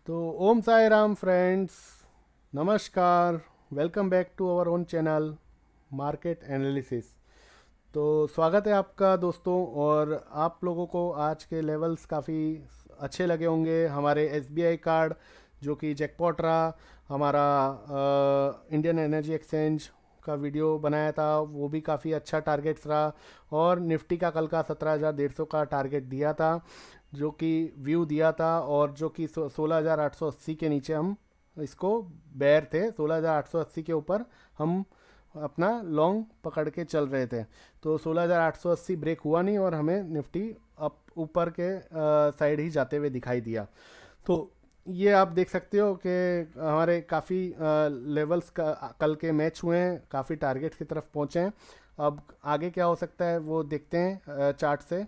तो ओम साई राम फ्रेंड्स, नमस्कार। Welcome back to our own channel market analysis. तो स्वागत है आपका दोस्तों। और आप लोगों को आज के लेवल्स काफ़ी अच्छे लगे होंगे। हमारे एसबीआई कार्ड जो कि जैकपॉट रहा, हमारा इंडियन एनर्जी एक्सचेंज का वीडियो बनाया था, वो भी काफ़ी अच्छा टारगेट्स रहा। और निफ्टी का कल का 17,150 का टारगेट दिया था, जो कि व्यू दिया था, और जो कि 16,880 के नीचे हम इसको बेयर थे। 16,880 के ऊपर हम अपना लॉन्ग पकड़ के चल रहे थे। तो 16,880 ब्रेक हुआ नहीं और हमें निफ्टी अप ऊपर के साइड ही जाते हुए दिखाई दिया। तो ये आप देख सकते हो कि हमारे काफ़ी लेवल्स का कल के मैच हुए हैं, काफ़ी टारगेट्स की तरफ पहुँचे हैं। अब आगे क्या हो सकता है वो देखते हैं चार्ट से।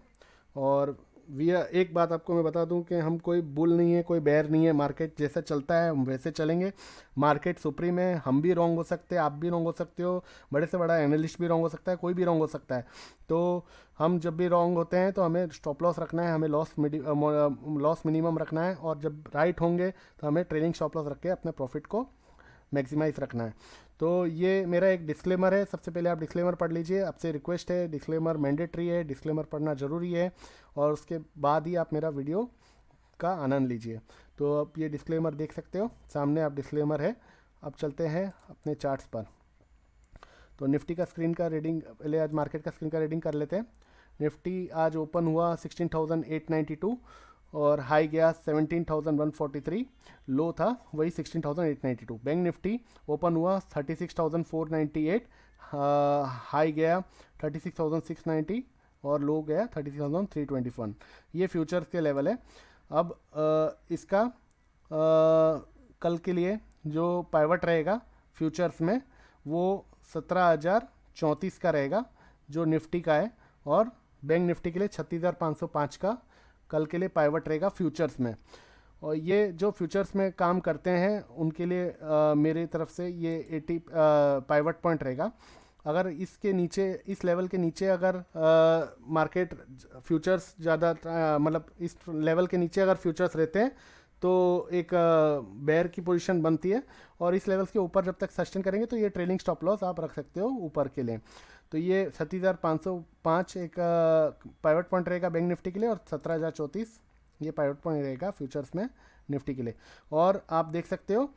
और वी एक बात आपको मैं बता दूं कि हम कोई बुल नहीं है, कोई बेयर नहीं है। मार्केट जैसा चलता है हम वैसे चलेंगे। मार्केट सुप्रीम है, हम भी रॉन्ग हो सकते हैं, आप भी रॉन्ग हो सकते हो, बड़े से बड़ा एनालिस्ट भी रॉन्ग हो सकता है, कोई भी रॉन्ग हो सकता है। तो हम जब भी रॉन्ग होते हैं तो हमें स्टॉप लॉस रखना है, हमें लॉस मिनिमम रखना है, और जब राइट होंगे तो हमें ट्रेलिंग स्टॉप लॉस रख के अपने प्रॉफिट को मैक्सिमाइज रखना है। तो ये मेरा एक डिस्क्लेमर है। सबसे पहले आप डिस्क्लेमर पढ़ लीजिए, आपसे रिक्वेस्ट है, डिस्क्लेमर मैंडेटरी है, डिस्क्लेमर पढ़ना ज़रूरी है। और उसके बाद ही आप मेरा वीडियो का आनंद लीजिए। तो अब ये डिस्क्लेमर देख सकते हो सामने, आप डिस्क्लेमर है। अब चलते हैं अपने चार्ट्स पर। तो निफ्टी का स्क्रीन का रीडिंग पहले, आज मार्केट का स्क्रीन का रीडिंग कर लेते हैं। निफ्टी आज ओपन हुआ 16,892 और हाई गया 17,143। लो था वही 16,892। बैंक निफ्टी ओपन हुआ 36,498, हाई गया 36,690 और लो गया 36,321। ये फ्यूचर्स के लेवल है। अब इसका कल के लिए जो पाइवट रहेगा फ्यूचर्स में, वो 17,034 का रहेगा जो निफ्टी का है। और बैंक निफ्टी के लिए 36,505 का कल के लिए पाइवट रहेगा फ्यूचर्स में। और ये जो फ्यूचर्स में काम करते हैं उनके लिए मेरी तरफ से ये 80 पाइवट पॉइंट रहेगा। अगर इसके नीचे, इस लेवल के नीचे अगर मार्केट फ्यूचर्स ज़्यादा मतलब इस लेवल के नीचे अगर फ्यूचर्स रहते हैं तो एक बेयर की पोजीशन बनती है। और इस लेवल्स के ऊपर जब तक सस्टेन करेंगे तो ये ट्रेलिंग स्टॉप लॉस आप रख सकते हो ऊपर के लिए। तो ये 37,505 एक पाइवट पॉइंट रहेगा बैंक निफ्टी के लिए, और 17,034 ये पाइवट पॉइंट रहेगा फ्यूचर्स में निफ्टी के लिए। और आप देख सकते हो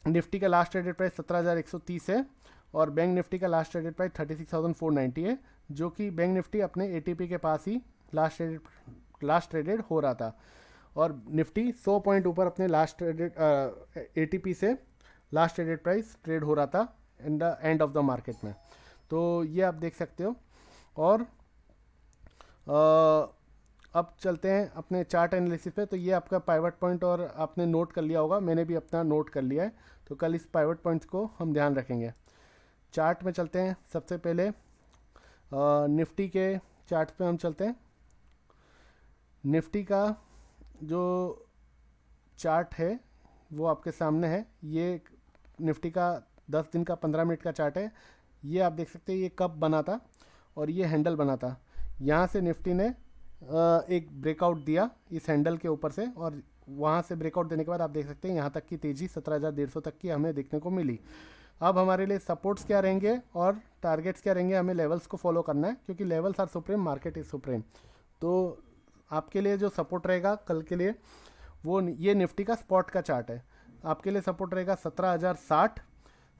निफ्टी का लास्ट ट्रेडेड प्राइस 17,130 है, और बैंक निफ्टी का लास्ट ट्रेडेड प्राइस 36,490 है, जो कि बैंक निफ्टी अपने एटीपी के पास ही लास्ट ट्रेडेड हो रहा था। और निफ्टी 100 पॉइंट ऊपर अपने लास्ट ट्रेडेड एटीपी से लास्ट ट्रेडेड प्राइस ट्रेड हो रहा था in the end of the market में। तो ये आप देख सकते हो। और अब चलते हैं अपने चार्ट एनालिसिस पे। तो ये आपका पाइवट पॉइंट, और आपने नोट कर लिया होगा, मैंने भी अपना नोट कर लिया है। तो कल इस पाइवट पॉइंट्स को हम ध्यान रखेंगे। चार्ट में चलते हैं। सबसे पहले निफ्टी के चार्ट पे हम चलते हैं। निफ्टी का जो चार्ट है वो आपके सामने है। ये निफ्टी का 10 दिन का 15 मिनट का चार्ट है। ये आप देख सकते हैं ये कब बना था और ये हैंडल बना था। यहाँ से निफ्टी ने एक ब्रेकआउट दिया इस हैंडल के ऊपर से, और वहाँ से ब्रेकआउट देने के बाद आप देख सकते हैं यहाँ तक की तेज़ी 17,150 तक की हमें देखने को मिली। अब हमारे लिए सपोर्ट्स क्या रहेंगे और टारगेट्स क्या रहेंगे, हमें लेवल्स को फॉलो करना है, क्योंकि levels are supreme, market is supreme. तो आपके लिए जो सपोर्ट रहेगा कल के लिए वो ये निफ्टी का स्पॉट का चार्ट है। आपके लिए सपोर्ट रहेगा 17,060।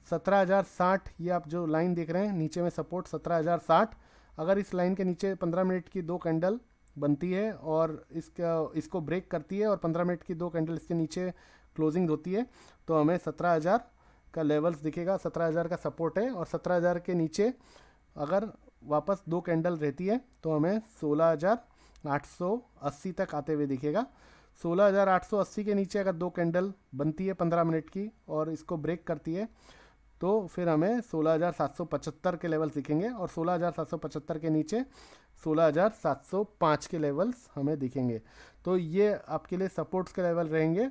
17,060 ये आप जो लाइन देख रहे हैं नीचे में सपोर्ट 17,060। अगर इस लाइन के नीचे 15 मिनट की दो कैंडल बनती है और इसको ब्रेक करती है और 15 मिनट की दो कैंडल इसके नीचे क्लोजिंग होती है, तो हमें 17,000 का लेवल्स दिखेगा। 17,000 का सपोर्ट है, और 17,000 के नीचे अगर वापस दो कैंडल रहती है तो हमें 16,880 तक आते हुए दिखेगा। 16,880 के नीचे अगर दो कैंडल बनती है 15 मिनट की और इसको ब्रेक करती है तो फिर हमें 16,775 के लेवल्स दिखेंगे, और 16,775 के नीचे 16,705 के लेवल्स हमें दिखेंगे। तो ये आपके लिए सपोर्ट्स के लेवल रहेंगे।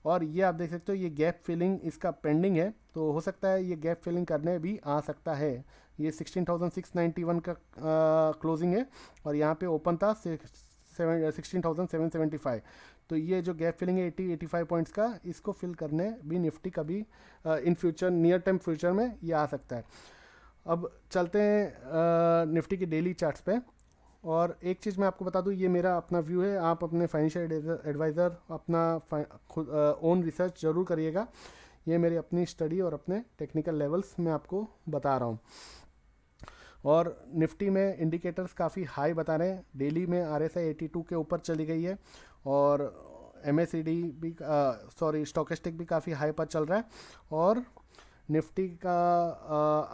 और ये आप देख सकते हो ये गैप फिलिंग इसका पेंडिंग है, तो हो सकता है ये गैप फिलिंग करने भी आ सकता है। ये 16,691 का क्लोजिंग है, और यहाँ पे ओपन था 16,775। तो ये जो गैप फिलिंग है 80-85 पॉइंट्स का, इसको फिल करने भी निफ्टी कभी in future, near time future में ये आ सकता है। अब चलते हैं निफ्टी की डेली चार्ट्स पे। और एक चीज़ मैं आपको बता दूं, ये मेरा अपना व्यू है, आप अपने फाइनेंशियल एडवाइज़र अपना खुद ओन रिसर्च ज़रूर करिएगा। ये मेरी अपनी स्टडी और अपने टेक्निकल लेवल्स मैं आपको बता रहा हूँ। और निफ्टी में इंडिकेटर्स काफ़ी हाई बता रहे हैं। डेली में RSI 82 के ऊपर चली गई है, और MACD भी स्टॉकेस्टिक भी काफ़ी हाई पर चल रहा है। और निफ्टी का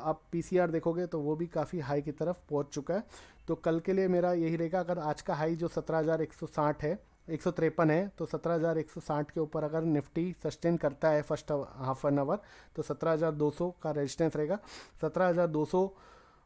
आप PCR देखोगे तो वो भी काफ़ी हाई की तरफ पहुंच चुका है। तो कल के लिए मेरा यही रहेगा, अगर आज का हाई जो 17,160 है, 153 है, तो 17,160 के ऊपर अगर निफ्टी सस्टेन करता है फर्स्ट हाफ एन आवर, तो 17,200 का रेजिस्टेंस रहेगा। 17,200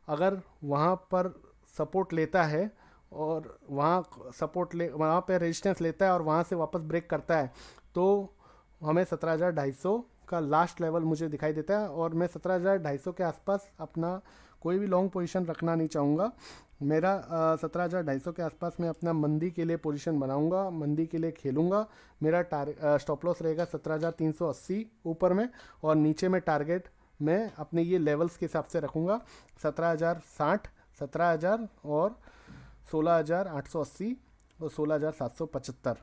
अगर वहाँ पर सपोर्ट लेता है और वहाँ पे रेजिस्टेंस लेता है और वहाँ से वापस ब्रेक करता है, तो हमें 17,250 का लास्ट लेवल मुझे दिखाई देता है। और मैं 17,250 के आसपास अपना कोई भी लॉन्ग पोजीशन रखना नहीं चाहूँगा। मेरा 17,250 के आसपास मैं अपना मंदी के लिए पोजीशन बनाऊंगा, मंदी के लिए खेलूंगा। मेरा स्टॉप लॉस रहेगा 17,380 ऊपर में, और नीचे में टारगेट मैं अपने ये लेवल्स के हिसाब से रखूँगा, 17,060, 17,000 और 16,880 और 16,775।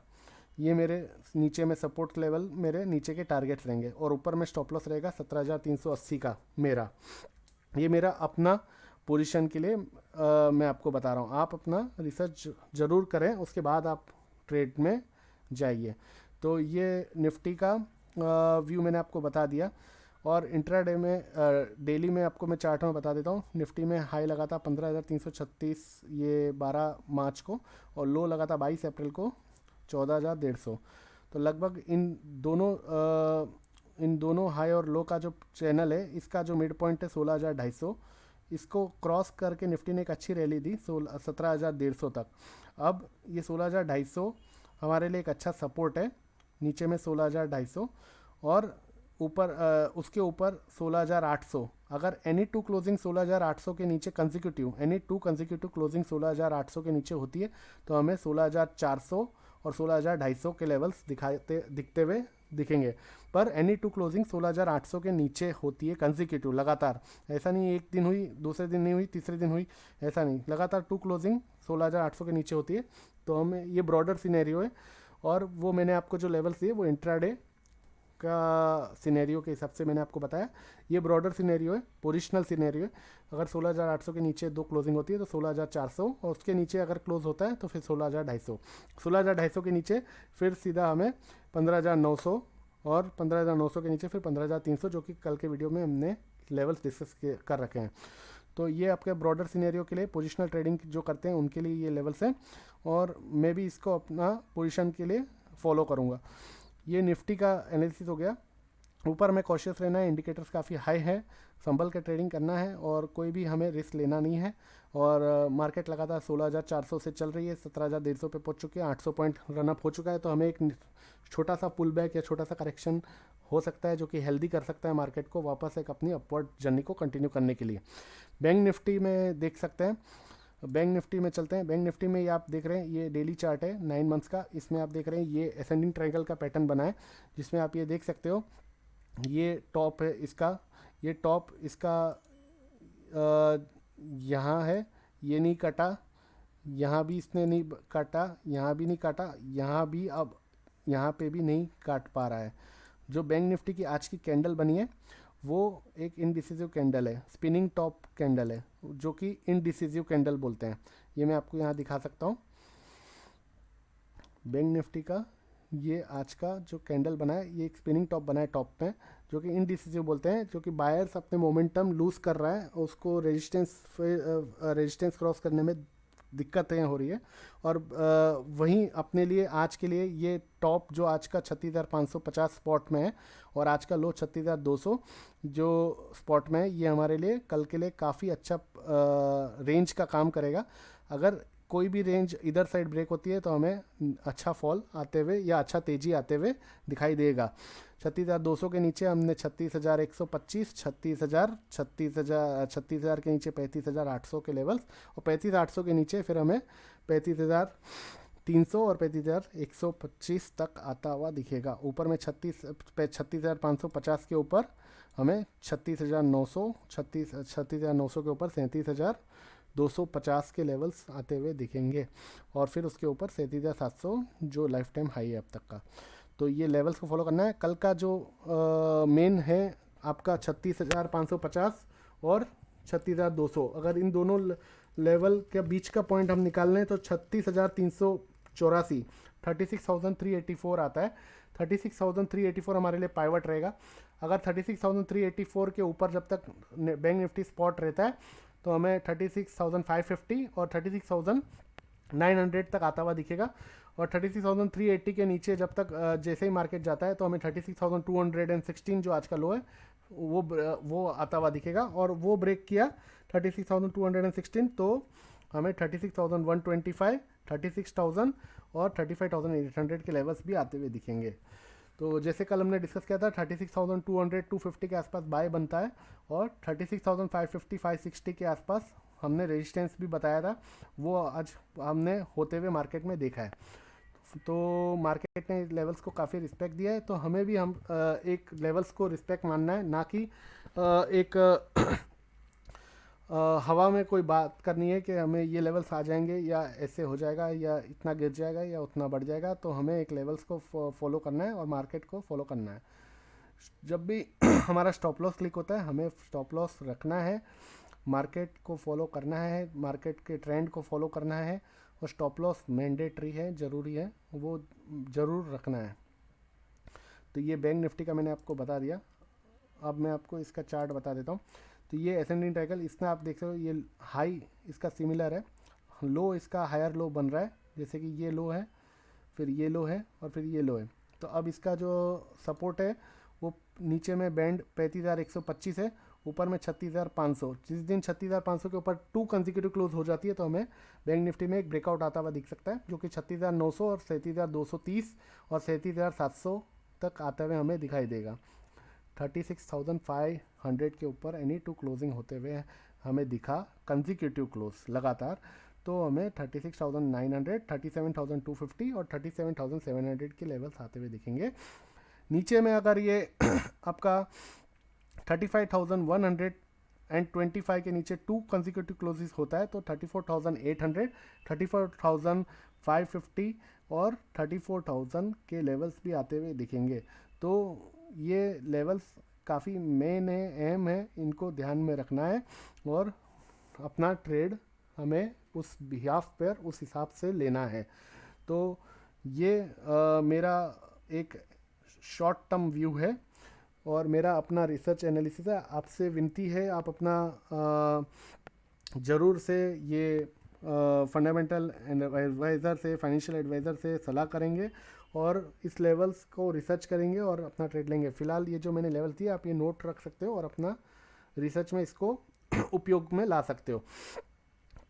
ये मेरे नीचे में सपोर्ट लेवल, मेरे नीचे के टारगेट्स रहेंगे। और ऊपर में स्टॉप लॉस रहेगा 17,380 का मेरा। ये मेरा अपना पोजीशन के लिए मैं आपको बता रहा हूँ। आप अपना रिसर्च ज़रूर करें, उसके बाद आप ट्रेड में जाइए। तो ये निफ्टी का व्यू मैंने आपको बता दिया। और इंट्राडे में डेली में आपको मैं चार्ट में बता देता हूँ। निफ्टी में हाई लगा था 15,336 ये 12 मार्च को, और लो लगा था 22 अप्रैल को 14,150। तो लगभग इन दोनों हाई और लो का जो चैनल है, इसका जो मिड पॉइंट है 16,250, इसको क्रॉस करके निफ्टी ने एक अच्छी रैली दी 17,150 तक। अब ये 16,250 हमारे लिए एक अच्छा सपोर्ट है, नीचे में 16,250, और ऊपर उसके ऊपर 16,800। अगर एनी टू क्लोजिंग 16,800 के नीचे एनी टू कंसिक्यूटिव क्लोजिंग 16,800 के नीचे होती है, तो हमें 16,400 और 16,250 के लेवल्स दिखते हुए दिखेंगे। पर एनी टू क्लोजिंग 16,800 के नीचे होती है कंसिक्यूटिव, लगातार। ऐसा नहीं एक दिन हुई, दूसरे दिन नहीं हुई, तीसरे दिन हुई, ऐसा नहीं, लगातार टू क्लोजिंग 16,800 के नीचे होती है। तो हमें ये ब्रॉडर सिनेरियो है, और वो मैंने आपको जो लेवल्स दिए वो इंट्राडे का सिनेरियो के हिसाब से मैंने आपको बताया। ये ब्रॉडर सिनेरियो है, पोजिशनल सिनेरियो है। अगर 16,800 के नीचे दो क्लोजिंग होती है तो 16,400, और उसके नीचे अगर क्लोज होता है तो फिर 16,250। 16,250 के नीचे फिर सीधा हमें 15,900, और 15,900 के नीचे फिर 15,300, जो कि कल के वीडियो में हमने लेवल्स डिस्कस कर रखे हैं। तो ये आपके ब्रॉडर सिनेरियो के लिए, पोजिशनल ट्रेडिंग जो करते हैं उनके लिए ये लेवल्स हैं, और मैं भी इसको अपना पोजीशन के लिए फॉलो करूँगा। ये निफ्टी का एनालिसिस हो गया। ऊपर में कॉशियस रहना है, इंडिकेटर्स काफ़ी हाई है, संभल के ट्रेडिंग करना है, और कोई भी हमें रिस्क लेना नहीं है। और मार्केट लगातार 16,400 से चल रही है, 17,150 पे पहुंच चुकी है, 800 पॉइंट रनअप हो चुका है। तो हमें एक छोटा सा पुल बैक या छोटा सा करेक्शन हो सकता है, जो कि हेल्दी कर सकता है मार्केट को वापस एक अपनी अपवर्ड जर्नी को कंटिन्यू करने के लिए। बैंक निफ्टी में देख सकते हैं, बैंक निफ्टी में चलते हैं। बैंक निफ्टी में ये आप देख रहे हैं, ये डेली चार्ट है 9 मंथ्स का। इसमें आप देख रहे हैं ये असेंडिंग ट्रायंगल का पैटर्न बना है, जिसमें आप ये देख सकते हो, ये टॉप है इसका, ये टॉप इसका यहाँ है, ये नहीं कटा, यहाँ भी इसने नहीं काटा, यहाँ भी नहीं काटा, यहाँ भी, अब यहाँ पे भी नहीं काट पा रहा है। जो बैंक निफ्टी की आज की कैंडल बनी है वो एक इनडिसिसिव कैंडल है, स्पिनिंग टॉप कैंडल है, जो कि इनडिसिसिव कैंडल बोलते हैं। ये मैं आपको यहाँ दिखा सकता हूँ। बैंक निफ्टी का ये आज का जो कैंडल बना है, ये एक स्पिनिंग टॉप बना है टॉप में, जो कि इनडिसिसिव बोलते हैं, जो कि बायर्स अपने मोमेंटम लूज कर रहा है, उसको रेजिस्टेंस क्रॉस करने में दिक्कतें हो रही है। और वहीं अपने लिए आज के लिए ये टॉप जो आज का 36,550 स्पॉट में है, और आज का लो 36,200 जो स्पॉट में है, ये हमारे लिए कल के लिए काफ़ी अच्छा रेंज का काम करेगा। अगर कोई भी रेंज इधर साइड ब्रेक होती है तो हमें अच्छा फॉल आते हुए या अच्छा तेज़ी आते हुए दिखाई देगा। 36,200 के नीचे हमने 36,125, 36,000 के नीचे 35,800 के लेवल्स, और 35,800 के नीचे फिर हमें 300 और 35,125 तक आता हुआ दिखेगा। ऊपर में 36,550 के ऊपर हमें 36,900, 36,900 के ऊपर 37,250 के लेवल्स आते हुए दिखेंगे, और फिर उसके ऊपर 37,700 जो लाइफ टाइम हाई है अब तक का। तो ये लेवल्स को फॉलो करना है। कल का जो मेन है आपका 36,550 और 36,200, अगर इन दोनों लेवल के बीच का पॉइंट हम निकाल लें तो 36,384, 36,384 आता है। 36,384 हमारे लिए पाइवट रहेगा। अगर 36,384 के ऊपर जब तक बैंक निफ्टी स्पॉट रहता है तो हमें 36,550 और 36,900 तक आता हुआ दिखेगा। और 36,380 के नीचे जब तक जैसे ही मार्केट जाता है तो हमें 36,216 जो आज का लो है वो आता हुआ दिखेगा। और वो ब्रेक किया 36,216 तो हमें 36,125, 36,000 और 35,800 के लेवल्स भी आते हुए दिखेंगे। तो जैसे कल हमने डिस्कस किया था 36,200 250 के आसपास बाय बनता है, और 36,550 560 के आसपास हमने रेजिस्टेंस भी बताया था, वो आज हमने होते हुए मार्केट में देखा है। तो मार्केट ने लेवल्स को काफ़ी रिस्पेक्ट दिया है, तो हमें भी एक लेवल्स को रिस्पेक्ट मानना है, ना कि एक हवा में कोई बात करनी है कि हमें ये लेवल्स आ जाएंगे या ऐसे हो जाएगा या इतना गिर जाएगा या उतना बढ़ जाएगा। तो हमें एक लेवल्स को फॉलो करना है और मार्केट को फॉलो करना है। जब भी हमारा स्टॉप लॉस क्लिक होता है हमें स्टॉप लॉस रखना है, मार्केट को फॉलो करना है, मार्केट के ट्रेंड को फॉलो करना है, और स्टॉप लॉस मैंडेटरी है, ज़रूरी है, वो ज़रूर रखना है। तो ये बैंक निफ्टी का मैंने आपको बता दिया। अब मैं आपको इसका चार्ट बता देता हूँ। तो ये असेंडिंग ट्रायंगल, इसमें आप देख सकते हो ये हाई इसका सिमिलर है, लो इसका हायर लो बन रहा है, जैसे कि ये लो है, फिर ये लो है और फिर ये लो है। तो अब इसका जो सपोर्ट है वो नीचे में बैंड 35,125 है, ऊपर में 36,500। जिस दिन 36,500 के ऊपर 2 कंसेक्यूटिव क्लोज हो जाती है तो हमें बैंक निफ्टी में एक ब्रेकआउट आता हुआ दिख सकता है, जो कि 36,900 और 37,230 और 37,700 तक आते हुए हमें दिखाई देगा। 36,500 के ऊपर एनी 2 क्लोजिंग होते हुए हमें दिखा कंसेक्यूटिव क्लोज लगातार, तो हमें 36,900, 37,250 और 37,700 के लेवल्स आते हुए दिखेंगे। नीचे में अगर ये आपका 35,125 के नीचे 2 कंसेक्यूटिव क्लोजेस होता है तो 34,800, 34,550 और 34,000 के लेवल्स भी आते हुए दिखेंगे। तो ये लेवल्स काफ़ी मेन है, अहम है, इनको ध्यान में रखना है और अपना ट्रेड हमें उस बिहाफ पर उस हिसाब से लेना है। तो ये मेरा एक शॉर्ट टर्म व्यू है और मेरा अपना रिसर्च एनालिसिस है। आपसे विनती है आप अपना ज़रूर से ये फंडामेंटल एडवाइज़र से, फाइनेंशियल एडवाइज़र से सलाह करेंगे और इस लेवल्स को रिसर्च करेंगे और अपना ट्रेड लेंगे। फ़िलहाल ये जो मैंने लेवल दिए आप ये नोट रख सकते हो और अपना रिसर्च में इसको उपयोग में ला सकते हो।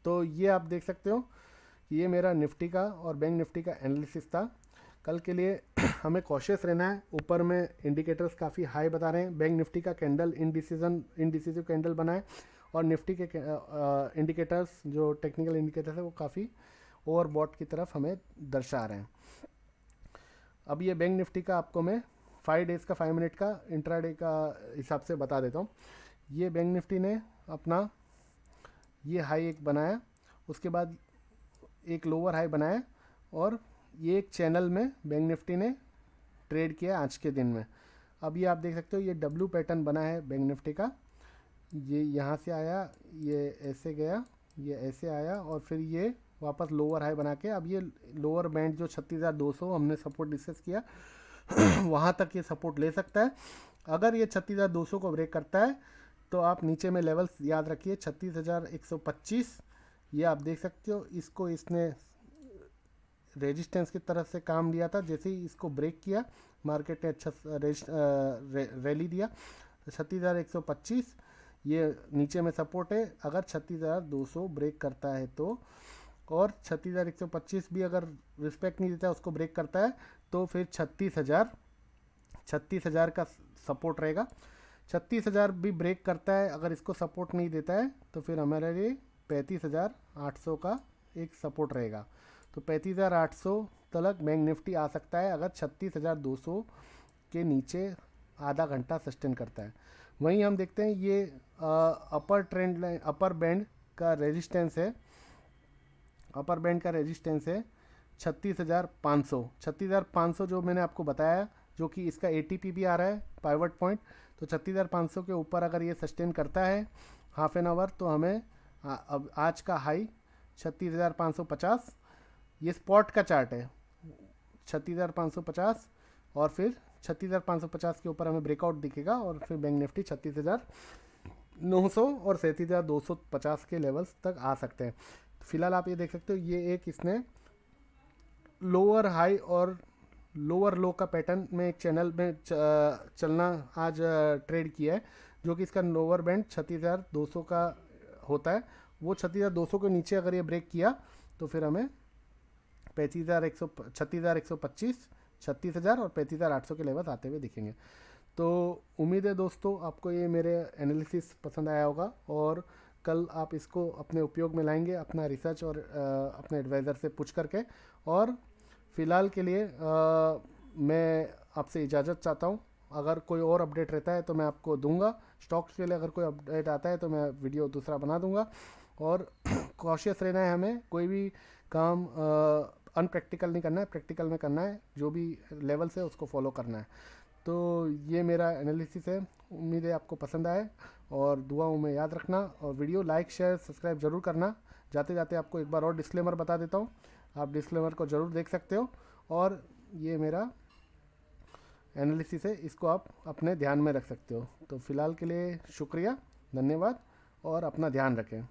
तो ये आप देख सकते हो कि ये मेरा निफ्टी का और बैंक निफ्टी का एनालिसिस था। कल के लिए हमें कॉशियस रहना है। ऊपर में इंडिकेटर्स काफ़ी हाई बता रहे हैं। बैंक निफ्टी का कैंडल इनडिसिसिव कैंडल बना है और निफ्टी के इंडिकेटर्स जो टेक्निकल इंडिकेटर्स है वो काफ़ी ओवरबॉट की तरफ हमें दर्शा रहे हैं। अब ये बैंक निफ्टी का आपको मैं 5 डेज़ का 5 मिनट का इंट्राडे का हिसाब से बता देता हूँ। ये बैंक निफ्टी ने अपना ये हाई एक बनाया, उसके बाद एक लोअर हाई बनाया और ये एक चैनल में बैंक निफ्टी ने ट्रेड किया आज के दिन में। अब ये आप देख सकते हो ये डब्ल्यू पैटर्न बना है बैंक निफ्टी का। ये यहाँ से आया, ये ऐसे गया, ये ऐसे आया और फिर ये वापस लोअर हाई बना के अब ये लोअर बैंड जो 36,200 हमने सपोर्ट डिस्कस किया वहाँ तक ये सपोर्ट ले सकता है। अगर ये 36,200 को ब्रेक करता है तो आप नीचे में लेवल्स याद रखिए 36,125, ये आप देख सकते हो। इसको इसने रेजिस्टेंस की तरफ से काम लिया था, जैसे ही इसको ब्रेक किया मार्केट ने अच्छा रैली दिया। 36,125 ये नीचे में सपोर्ट है। अगर 36,200 ब्रेक करता है तो, और 36,125 भी अगर रिस्पेक्ट नहीं देता है उसको ब्रेक करता है तो फिर 36,000 का सपोर्ट रहेगा। 36,000 भी ब्रेक करता है, अगर इसको सपोर्ट नहीं देता है तो फिर हमारे लिए 35,800 का एक सपोर्ट रहेगा। तो 35,800 तक बैंक निफ्टी आ सकता है अगर 36,200 के नीचे आधा घंटा सस्टेन करता है। वहीं हम देखते हैं ये अपर ट्रेंड लाइन, अपर बैंड का रेजिस्टेंस है, अपर बैंड का रेजिस्टेंस है 36,500 जो मैंने आपको बताया, जो कि इसका ATP भी आ रहा है पाइवट पॉइंट। तो 36,500 के ऊपर अगर ये सस्टेन करता है हाफ एन आवर, तो हमें अब आज का हाई 36,550, ये स्पॉट का चार्ट है 36,550, और फिर 36,550 के ऊपर हमें ब्रेकआउट दिखेगा और फिर बैंक निफ्टी 36,900 और 37,250 के लेवल्स तक आ सकते हैं। फिलहाल आप ये देख सकते हो, ये एक इसने लोअर हाई और लोअर लो का पैटर्न में एक चैनल में चलना आज ट्रेड किया है, जो कि इसका लोअर बैंड 36,200 का होता है। वो 36,200 के नीचे अगर ये ब्रेक किया तो फिर हमें 36,125, 36,000 और 35,800 के लेवल आते हुए दिखेंगे। तो उम्मीद है दोस्तों आपको ये मेरे एनालिसिस पसंद आया होगा और कल आप इसको अपने उपयोग में लाएंगे, अपना रिसर्च और अपने एडवाइज़र से पूछ करके। और फ़िलहाल के लिए मैं आपसे इजाज़त चाहता हूँ। अगर कोई और अपडेट रहता है तो मैं आपको दूंगा। स्टॉक्स के लिए अगर कोई अपडेट आता है तो मैं वीडियो दूसरा बना दूंगा। और कॉशियस रहना है, हमें कोई भी काम अनप्रैक्टिकल नहीं करना है, प्रैक्टिकल में करना है, जो भी लेवल्स है उसको फॉलो करना है। तो ये मेरा एनालिसिस है, उम्मीद है आपको पसंद आए और दुआओं में याद रखना, और वीडियो लाइक शेयर सब्सक्राइब ज़रूर करना। जाते जाते आपको एक बार और डिस्क्लेमर बता देता हूँ, आप डिस्क्लेमर को ज़रूर देख सकते हो। और ये मेरा एनालिसिस है, इसको आप अपने ध्यान में रख सकते हो। तो फ़िलहाल के लिए शुक्रिया, धन्यवाद और अपना ध्यान रखें।